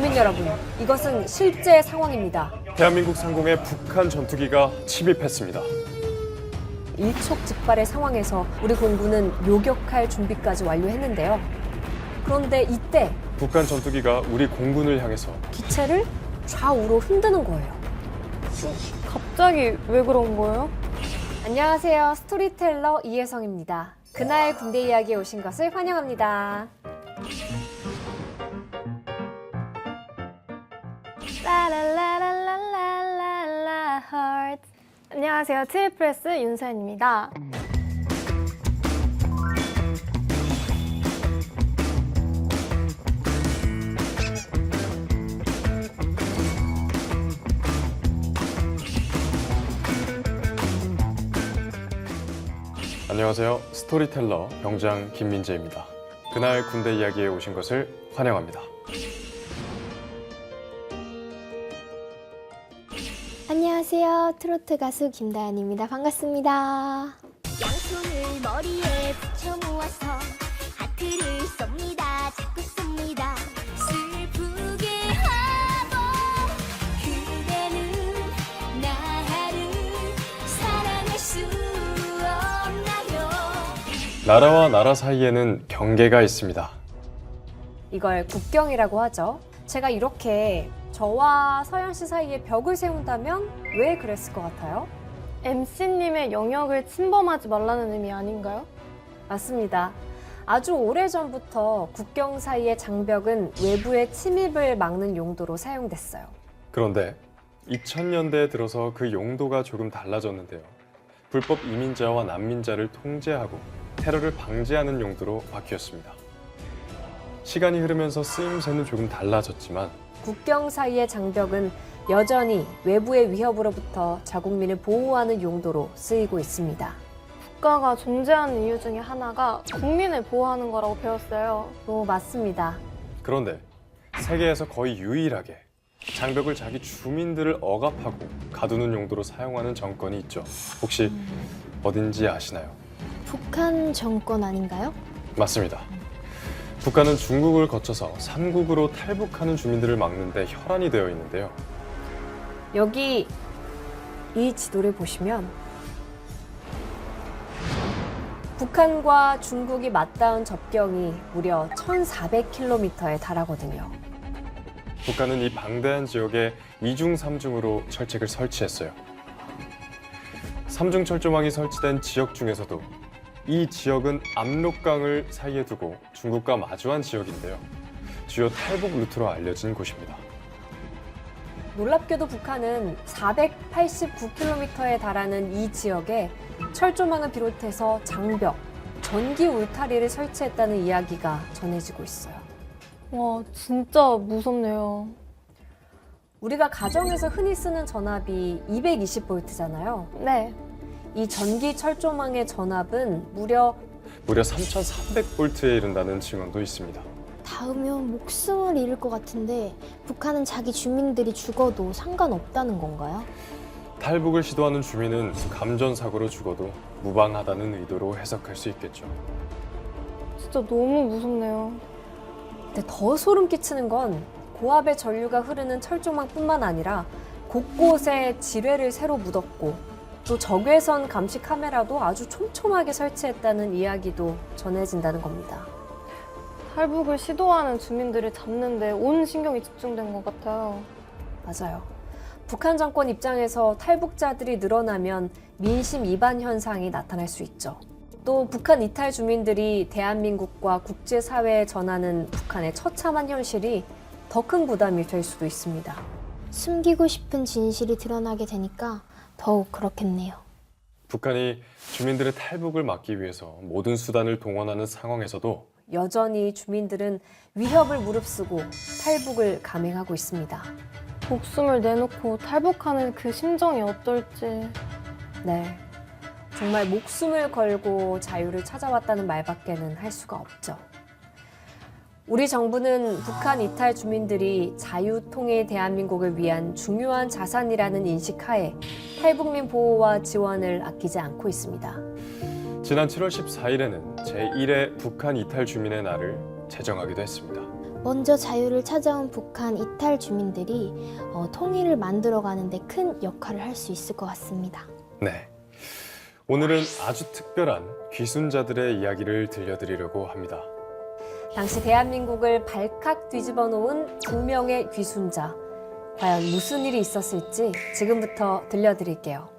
국민 여러분, 이것은 실제 상황입니다. 대한민국 상공에 북한 전투기가 침입했습니다. 일촉즉발의 상황에서 우리 공군은 요격할 준비까지 완료했는데요. 그런데 이때 북한 전투기가 우리 공군을 향해서 기체를 좌우로 흔드는 거예요. 갑자기 왜 그런 거예요? 안녕하세요. 스토리텔러 이혜성입니다. 그날 군대 이야기에 오신 것을 환영합니다. 라라라라라라라 heart. 안녕하세요. 트리플스 윤서연입니다. 안녕하세요. 스토리텔러 병장 김민재입니다. 그날 군대 이야기에 오신 것을 환영합니다. 안녕하세요. 트로트 가수 김다연입니다. 반갑습니다. 양손을 머리에 붙여 모아서 하트를 쏩니다. 자꾸 쏩니다. 슬프게 하고 그대는 나를 사랑할 수 없나요? 나라와 나라 사이에는 경계가 있습니다. 이걸 국경이라고 하죠. 제가 이렇게 저와 서연 씨 사이에 벽을 세운다면 왜 그랬을 것 같아요? MC님의 영역을 침범하지 말라는 의미 아닌가요? 맞습니다. 아주 오래전부터 국경 사이의 장벽은 외부의 침입을 막는 용도로 사용됐어요. 그런데 2000년대에 들어서 그 용도가 조금 달라졌는데요. 불법 이민자와 난민자를 통제하고 테러를 방지하는 용도로 바뀌었습니다. 시간이 흐르면서 쓰임새는 조금 달라졌지만 국경 사이의 장벽은 여전히 외부의 위협으로부터 자국민을 보호하는 용도로 쓰이고 있습니다. 국가가 존재하는 이유 중에 하나가 국민을 보호하는 거라고 배웠어요. 맞습니다. 그런데 세계에서 거의 유일하게 장벽을 자기 주민들을 억압하고 가두는 용도로 사용하는 정권이 있죠. 혹시 어딘지 아시나요? 북한 정권 아닌가요? 맞습니다. 북한은 중국을 거쳐서 삼국으로 탈북하는 주민들을 막는 데 혈안이 되어 있는데요. 여기 이 지도를 보시면 북한과 중국이 맞닿은 접경이 무려 1,400km에 달하거든요. 북한은 이 방대한 지역에 이중 삼중으로 철책을 설치했어요. 삼중 철조망이 설치된 지역 중에서도 이 지역은 압록강을 사이에 두고 중국과 마주한 지역인데요. 주요 탈북 루트로 알려진 곳입니다. 놀랍게도 북한은 489km에 달하는 이 지역에 철조망을 비롯해서 장벽, 전기 울타리를 설치했다는 이야기가 전해지고 있어요. 와, 진짜 무섭네요. 우리가 가정에서 흔히 쓰는 전압이 220V잖아요. 네. 이 전기 철조망의 전압은 무려 3,300볼트에 이른다는 증언도 있습니다. 닿으면 목숨을 잃을 것 같은데 북한은 자기 주민들이 죽어도 상관없다는 건가요? 탈북을 시도하는 주민은 감전사고로 죽어도 무방하다는 의도로 해석할 수 있겠죠. 진짜 너무 무섭네요. 근데 더 소름 끼치는 건 고압의 전류가 흐르는 철조망뿐만 아니라 곳곳에 지뢰를 새로 묻었고 또 적외선 감시 카메라도 아주 촘촘하게 설치했다는 이야기도 전해진다는 겁니다. 탈북을 시도하는 주민들을 잡는데 온 신경이 집중된 것 같아요. 맞아요. 북한 정권 입장에서 탈북자들이 늘어나면 민심 이반 현상이 나타날 수 있죠. 또 북한 이탈 주민들이 대한민국과 국제사회에 전하는 북한의 처참한 현실이 더 큰 부담이 될 수도 있습니다. 숨기고 싶은 진실이 드러나게 되니까 더욱 그렇겠네요. 북한이 주민들의 탈북을 막기 위해서 모든 수단을 동원하는 상황에서도 여전히 주민들은 위협을 무릅쓰고 탈북을 감행하고 있습니다. 목숨을 내놓고 탈북하는 그 심정이 어떨지. 네, 정말 목숨을 걸고 자유를 찾아왔다는 말밖에는 할 수가 없죠. 우리 정부는 북한 이탈 주민들이 자유통일 대한민국을 위한 중요한 자산이라는 인식 하에 탈북민 보호와 지원을 아끼지 않고 있습니다. 지난 7월 14일에는 제1회 북한 이탈 주민의 날을 제정하기도 했습니다. 먼저 자유를 찾아온 북한 이탈 주민들이 통일을 만들어가는데 큰 역할을 할 수 있을 것 같습니다. 네. 오늘은 아주 특별한 귀순자들의 이야기를 들려드리려고 합니다. 당시 대한민국을 발칵 뒤집어 놓은 2명의 귀순자. 과연 무슨 일이 있었을지 지금부터 들려드릴게요.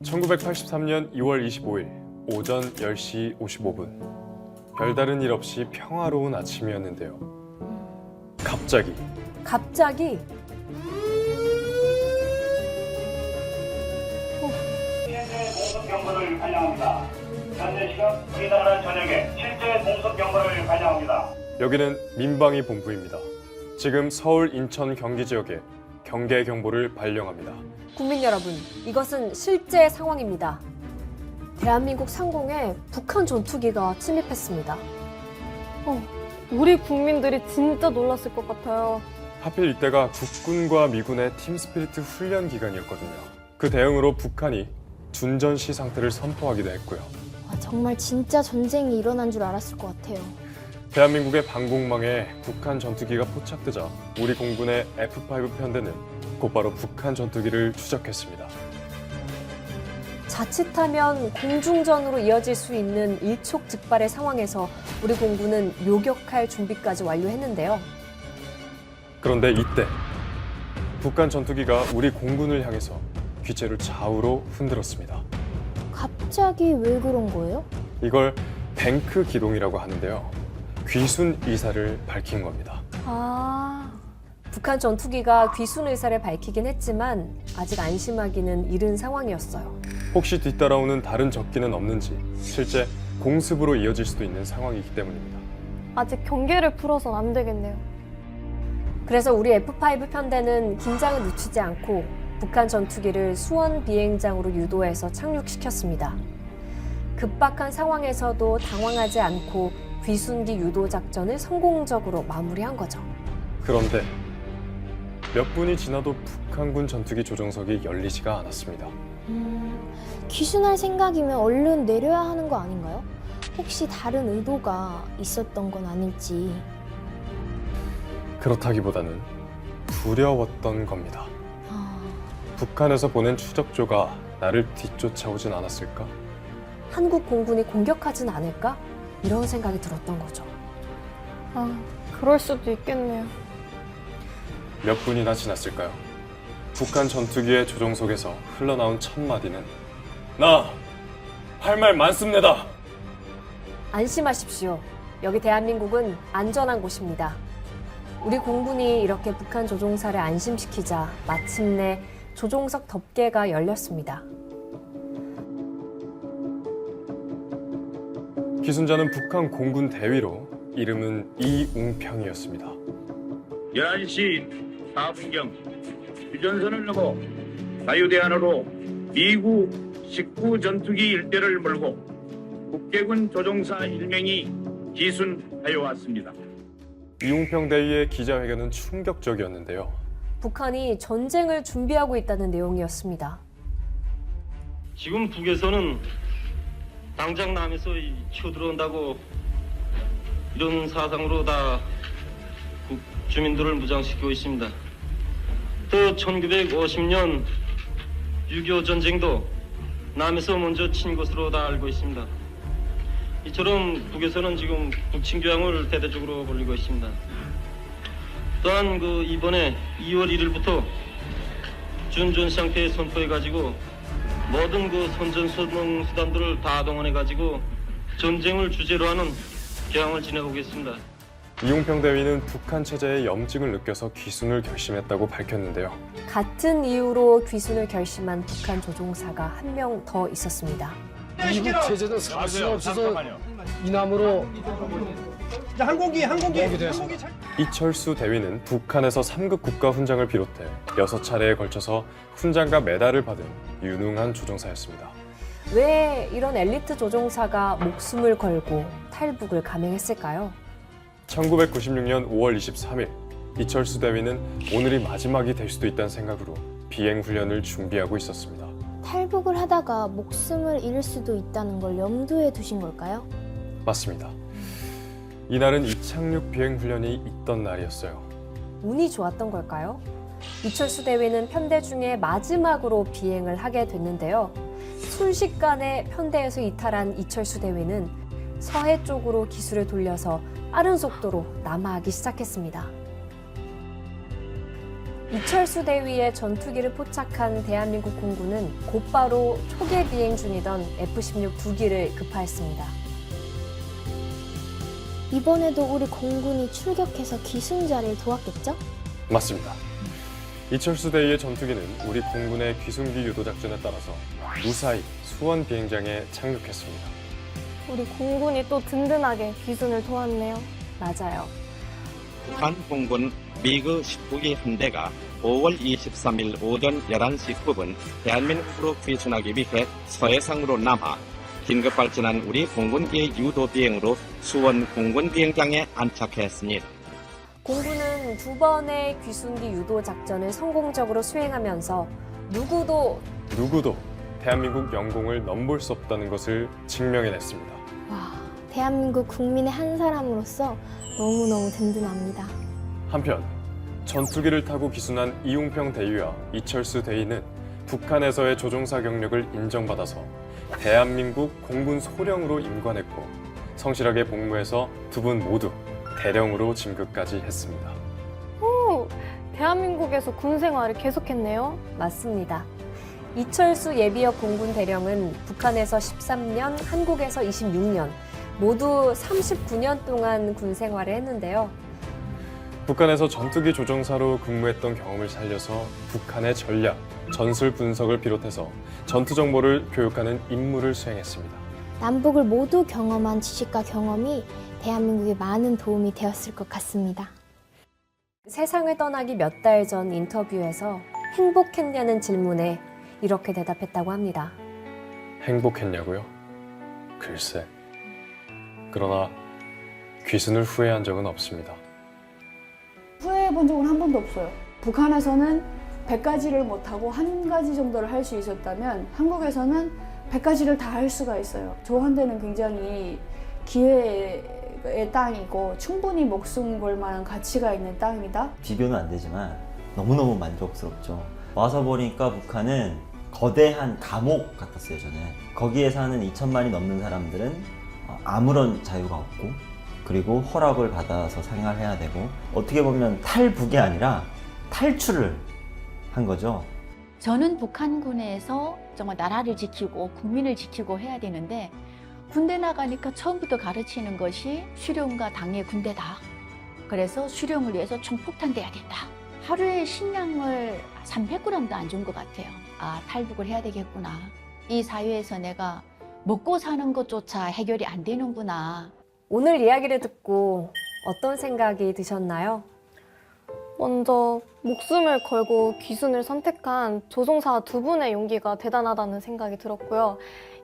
(1983년 2월 25일) 오전 10시 55분 별다른 일 없이 평화로운 아침이었는데요. 갑자기 실제 공습 경보를 발령합니다. 현재 시각 우리나라 전역에 실제 공습 경보를 발령합니다. 여기는 민방위 본부입니다. 지금 서울, 인천, 경기 지역에 경계 경보를 발령합니다. 국민 여러분, 이것은 실제 상황입니다. 대한민국 상공에 북한 전투기가 침입했습니다. 우리 국민들이 진짜 놀랐을 것 같아요. 하필 이때가 국군과 미군의 팀스피리트 훈련 기간이었거든요. 그 대응으로 북한이 둔전시 상태를 선포하기도 했고요. 정말 진짜 전쟁이 일어난 줄 알았을 것 같아요. 대한민국의 방공망에 북한 전투기가 포착되자 우리 공군의 F-5 편대는 곧바로 북한 전투기를 추적했습니다. 자칫하면 공중전으로 이어질 수 있는 일촉즉발의 상황에서 우리 공군은 요격할 준비까지 완료했는데요. 그런데 이때 북한 전투기가 우리 공군을 향해서 기체를 좌우로 흔들었습니다. 갑자기 왜 그런 거예요? 이걸 뱅크 기동이라고 하는데요. 귀순 의사를 밝힌 겁니다. 북한 전투기가 귀순 의사를 밝히긴 했지만 아직 안심하기는 이른 상황이었어요. 혹시 뒤따라오는 다른 적기는 없는지 실제 공습으로 이어질 수도 있는 상황이기 때문입니다. 아직 경계를 풀어선 안 되겠네요. 그래서 우리 F-5 편대는 긴장을 늦추지 않고 북한 전투기를 수원 비행장으로 유도해서 착륙시켰습니다. 급박한 상황에서도 당황하지 않고 귀순기 유도 작전을 성공적으로 마무리한 거죠. 그런데 몇 분이 지나도 북한군 전투기 조종석이 열리지가 않았습니다. 귀순할 생각이면 얼른 내려야 하는 거 아닌가요? 혹시 다른 의도가 있었던 건 아닐지. 그렇다기보다는 두려웠던 겁니다. 북한에서 보낸 추적조가 나를 뒤쫓아오진 않았을까? 한국 공군이 공격하진 않을까? 이런 생각이 들었던 거죠. 그럴 수도 있겠네요. 몇 분이나 지났을까요? 북한 전투기의 조종석에서 흘러나온 첫 마디는 나 할 말 많습니다. 안심하십시오. 여기 대한민국은 안전한 곳입니다. 우리 공군이 이렇게 북한 조종사를 안심시키자 마침내 조종석 덮개가 열렸습니다. 기순자는 북한 공군 대위로 이름은 이웅평이었습니다. 11시 4분경 휴전선을 넘어 자유대안으로 미국 19 전투기 일대를 몰고 국계군 조종사 1명이 기순하여 왔습니다. 이웅평 대위의 기자회견은 충격적이었는데요. 북한이 전쟁을 준비하고 있다는 내용이었습니다. 지금 북에서는 당장 남에서 쳐들어온다고 이런 사상으로 다 주민들을 무장시키고 있습니다. 또 1950년 6.25 전쟁도 남에서 먼저 친 것으로 다 알고 있습니다. 이처럼 북에서는 지금 북침 교양을 대대적으로 벌이고 있습니다. 또한 이번에 2월 1일부터 준전 상태에 선포해가지고 모든 선전소동 수단들을 다 동원해가지고 전쟁을 주제로 하는 교양을 지내보겠습니다. 이웅평 대위는 북한 체제의 염증을 느껴서 귀순을 결심했다고 밝혔는데요. 같은 이유로 귀순을 결심한 북한 조종사가 한 명 더 있었습니다. 미국 체제는 살 수 없어서 이남으로 항공기 이철수 대위는 북한에서 3급 국가 훈장을 비롯해 6차례에 걸쳐서 훈장과 메달을 받은 유능한 조종사였습니다. 왜 이런 엘리트 조종사가 목숨을 걸고 탈북을 감행했을까요? 1996년 5월 23일 이철수 대위는 오늘이 마지막이 될 수도 있다는 생각으로 비행 훈련을 준비하고 있었습니다. 탈북을 하다가 목숨을 잃을 수도 있다는 걸 염두에 두신 걸까요? 맞습니다. 이날은 이착륙 비행 훈련이 있던 날이었어요. 운이 좋았던 걸까요? 이철수 대위는 편대 중에 마지막으로 비행을 하게 됐는데요. 순식간에 편대에서 이탈한 이철수 대위는 서해 쪽으로 기술을 돌려서 빠른 속도로 남하하기 시작했습니다. 이철수 대위의 전투기를 포착한 대한민국 공군은 곧바로 초계 비행 중이던 F-16 2기를 급파했습니다. 이번에도 우리 공군이 출격해서 기순자를 도왔겠죠? 맞습니다. 이철수 대위의 전투기는 우리 공군의 귀순기 유도 작전에 따라서 무사히 수원 비행장에 착륙했습니다. 우리 공군이 또 든든하게 귀순을 도왔네요. 맞아요. 북한 공군 미그 19기 함대가 5월 23일 오전 11시 9분 대한민국으로 귀순하기 위해 서해상으로 남하 긴급 발진한 우리 공군기의 유도 비행으로 수원 공군 비행장에 안착했습니다. 공군은 2번의 귀순기 유도 작전을 성공적으로 수행하면서 누구도 대한민국 영공을 넘볼 수 없다는 것을 증명해냈습니다. 와, 대한민국 국민의 한 사람으로서 너무너무 든든합니다. 한편 전투기를 타고 기순한 이웅평 대위와 이철수 대위는 북한에서의 조종사 경력을 인정받아서 대한민국 공군 소령으로 임관했고 성실하게 복무해서 두 분 모두 대령으로 진급까지 했습니다. 오, 대한민국에서 군 생활을 계속했네요. 맞습니다. 이철수 예비역 공군 대령은 북한에서 13년, 한국에서 26년, 모두 39년 동안 군 생활을 했는데요. 북한에서 전투기 조종사로 근무했던 경험을 살려서 북한의 전략, 전술 분석을 비롯해서 전투 정보를 교육하는 임무를 수행했습니다. 남북을 모두 경험한 지식과 경험이 대한민국에 많은 도움이 되었을 것 같습니다. 세상을 떠나기 몇 달 전 인터뷰에서 행복했냐는 질문에 이렇게 대답했다고 합니다. 행복했냐고요? 글쎄. 그러나 귀순을 후회한 적은 없습니다. 후회해 본 적은 한 번도 없어요. 북한에서는 100가지를 못하고 한 가지 정도를 할 수 있었다면 한국에서는 100가지를 다 할 수가 있어요. 저 한테는 굉장히 기회의 땅이고 충분히 목숨 걸 만한 가치가 있는 땅이다. 비교는 안 되지만 너무너무 만족스럽죠. 와서 보니까 북한은 거대한 감옥 같았어요. 저는 거기에 사는 2천만이 넘는 사람들은 아무런 자유가 없고 그리고 허락을 받아서 생활해야 되고 어떻게 보면 탈북이 아니라 탈출을 한 거죠. 저는 북한군에서 정말 나라를 지키고 국민을 지키고 해야 되는데 군대 나가니까 처음부터 가르치는 것이 수령과 당의 군대다. 그래서 수령을 위해서 총폭탄돼야 된다. 하루에 식량을 300g도 안 준 것 같아요. 아, 탈북을 해야 되겠구나. 이 사회에서 내가 먹고 사는 것조차 해결이 안 되는구나. 오늘 이야기를 듣고 어떤 생각이 드셨나요? 먼저 목숨을 걸고 귀순을 선택한 조종사 두 분의 용기가 대단하다는 생각이 들었고요.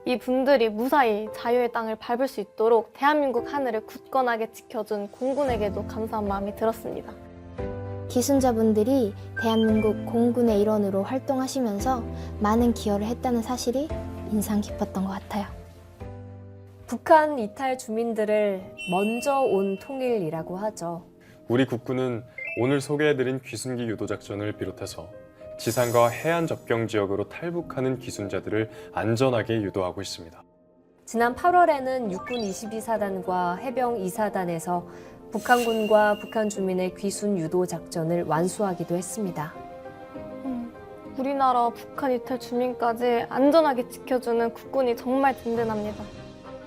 이 분들이 무사히 자유의 땅을 밟을 수 있도록 대한민국 하늘을 굳건하게 지켜준 공군에게도 감사한 마음이 들었습니다. 기순자분들이 대한민국 공군의 일원으로 활동하시면서 많은 기여를 했다는 사실이 인상 깊었던 것 같아요. 북한 이탈 주민들을 먼저 온 통일이라고 하죠. 우리 국군은 오늘 소개해드린 귀순기 유도 작전을 비롯해서 지상과 해안 접경 지역으로 탈북하는 귀순자들을 안전하게 유도하고 있습니다. 지난 8월에는 육군 22사단과 해병 2사단에서 북한군과 북한 주민의 귀순 유도 작전을 완수하기도 했습니다. 우리나라 북한 이탈 주민까지 안전하게 지켜주는 국군이 정말 든든합니다.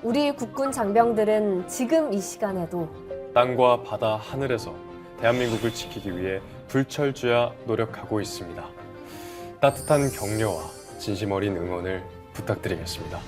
우리 국군 장병들은 지금 이 시간에도 땅과 바다, 하늘에서 대한민국을 지키기 위해 불철주야 노력하고 있습니다. 따뜻한 격려와 진심 어린 응원을 부탁드리겠습니다.